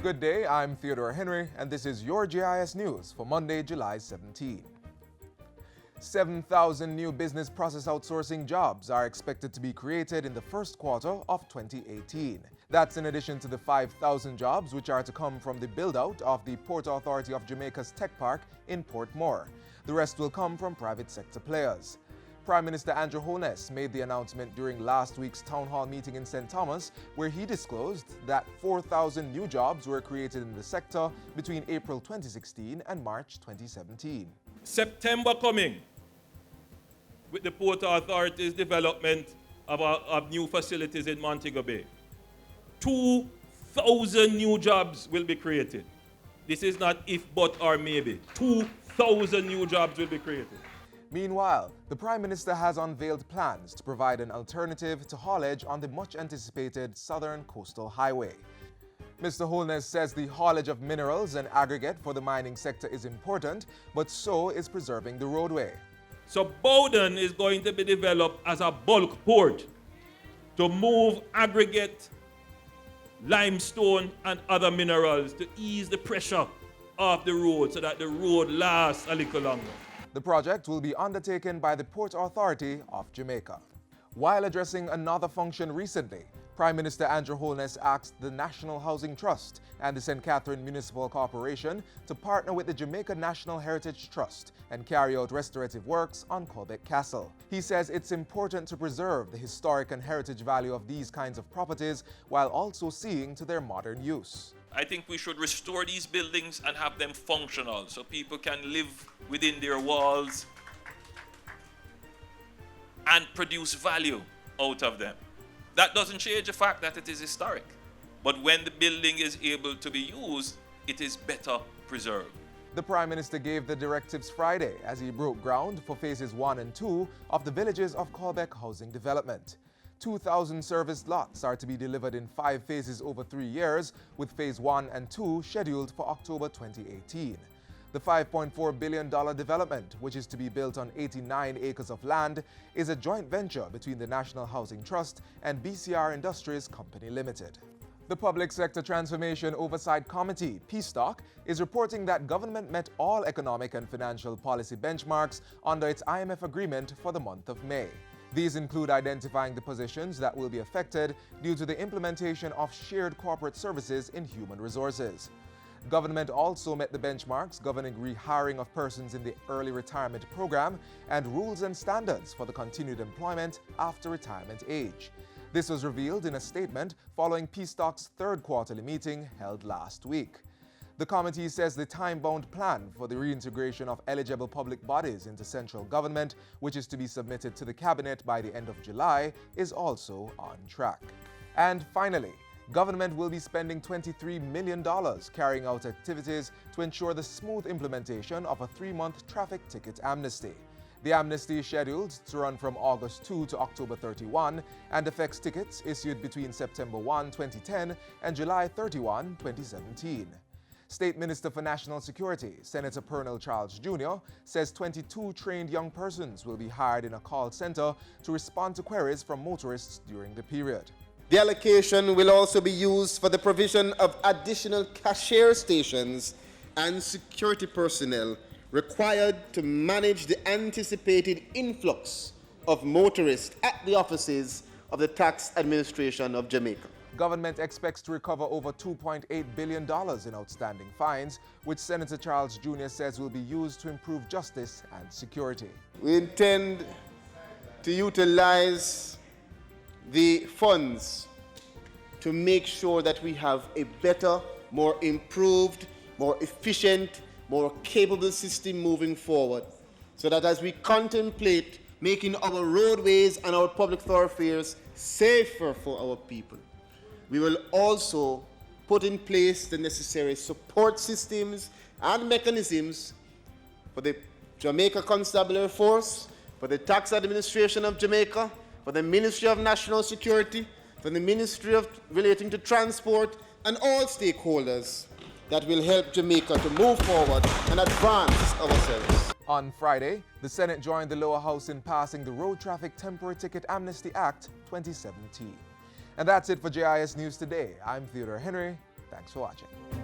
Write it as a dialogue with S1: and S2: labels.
S1: Good day, I'm Theodore Henry, and this is your JIS News for Monday, July 17. 7,000 new business process outsourcing jobs are expected to be created in the first quarter of 2018. That's in addition to the 5,000 jobs which are to come from the build-out of the Port Authority of Jamaica's Tech Park in Portmore. The rest will come from private sector players. Prime Minister Andrew Holness made the announcement during last week's town hall meeting in St. Thomas, where he disclosed that 4,000 new jobs were created in the sector between April 2016 and March 2017.
S2: September coming, with the Port Authority's development of new facilities in Montego Bay. 2,000 new jobs will be created. This is not if, but, or maybe. 2,000 new jobs will be created.
S1: Meanwhile, the Prime Minister has unveiled plans to provide an alternative to haulage on the much-anticipated Southern Coastal Highway. Mr. Holness says the haulage of minerals and aggregate for the mining sector is important, but so is preserving the roadway.
S2: So Bowden is going to be developed as a bulk port to move aggregate, limestone, and other minerals to ease the pressure of the road so that the road lasts a little longer.
S1: The project will be undertaken by the Port Authority of Jamaica. While addressing another function recently, Prime Minister Andrew Holness asked the National Housing Trust and the St. Catherine Municipal Corporation to partner with the Jamaica National Heritage Trust and carry out restorative works on Colbeck Castle. He says it's important to preserve the historic and heritage value of these kinds of properties while also seeing to their modern use.
S2: I think we should restore these buildings and have them functional so people can live within their walls and produce value out of them. That doesn't change the fact that it is historic. But when the building is able to be used, it is better preserved.
S1: The Prime Minister gave the directives Friday as he broke ground for phases 1 and 2 of the Villages of Colbeck housing development. 2,000 serviced lots are to be delivered in 5 phases over 3 years, with phase 1 and 2 scheduled for October 2018. The $5.4 billion development, which is to be built on 89 acres of land, is a joint venture between the National Housing Trust and BCR Industries Company Limited. The Public Sector Transformation Oversight Committee, PSTOC, is reporting that government met all economic and financial policy benchmarks under its IMF agreement for the month of May. These include identifying the positions that will be affected due to the implementation of shared corporate services in human resources. Government also met the benchmarks governing rehiring of persons in the early retirement program and rules and standards for the continued employment after retirement age. This was revealed in a statement following PSTOC's third quarterly meeting held last week. The committee says the time-bound plan for the reintegration of eligible public bodies into central government, which is to be submitted to the Cabinet by the end of July, is also on track. And finally, government will be spending $23 million carrying out activities to ensure the smooth implementation of a 3-month traffic ticket amnesty. The amnesty is scheduled to run from August 2 to October 31 and affects tickets issued between September 1, 2010 and July 31, 2017. State Minister for National Security, Senator Pernell Charles Jr., says 22 trained young persons will be hired in a call center to respond to queries from motorists during the period.
S3: The allocation will also be used for the provision of additional cashier stations and security personnel required to manage the anticipated influx of motorists at the offices of the Tax Administration of Jamaica.
S1: Government expects to recover over $2.8 billion in outstanding fines, which Senator Charles Jr. says will be used to improve justice and security.
S3: We intend to utilize the funds to make sure that we have a better, more improved, more efficient, more capable system moving forward, so that as we contemplate making our roadways and our public thoroughfares safer for our people, we will also put in place the necessary support systems and mechanisms for the Jamaica Constabulary Force, for the Tax Administration of Jamaica, for the Ministry of National Security, for the Ministry of relating to Transport, and all stakeholders that will help Jamaica to move forward and advance ourselves.
S1: On Friday, the Senate joined the lower house in passing the Road Traffic Temporary Ticket Amnesty Act 2017. And that's it for JIS News Today. I'm Theodore Henry. Thanks. Thanks for watching.